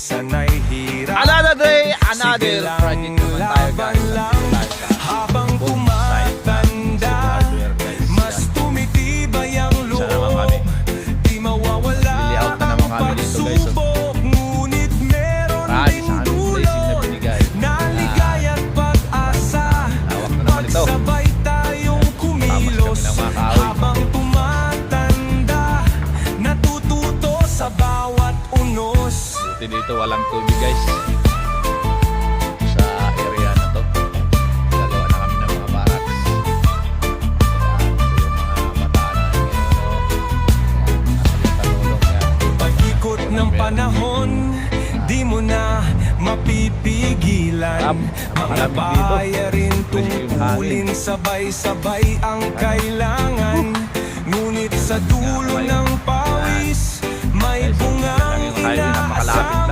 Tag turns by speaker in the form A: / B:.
A: sanay hirap.
B: Another day, another
A: Sige lang,
B: project naman tayo guys.
A: laban lang. Habang tumatanda, mas tumitibay ang
B: Isa naman kami.
A: loob. Di mawawala
B: Bili out na naman kami dito, guys.
A: pagsubok, ngunit meron
B: Marami
A: ding
B: sa aming blessing na
A: dulot
B: binigay.
A: na ligaya't pag-asa.
B: Hawak na naman ito.
A: Pagsabay tayong kumilos
B: Tamas kami ng mga kahoy.
A: habang tumatanda, natututo sa bawat unos.
B: Buti dito walang tubig guys. Sa area na to. Gagawa na kami ng mga barracks. Ayan, ito yung mga bataan namin ngayon. Talulong yan.
A: Pag-ikot ng panahon, di mo na mapipigilan. Mga
B: Malamig dito.
A: bayarin
B: Pwede yung hangin.
A: tungkulin, sabay-sabay ang kailangan. Ngunit sa dulo ng pawis, may
B: Guys,
A: bungang
B: yan lang yung highway, napakalapit
A: inaasam.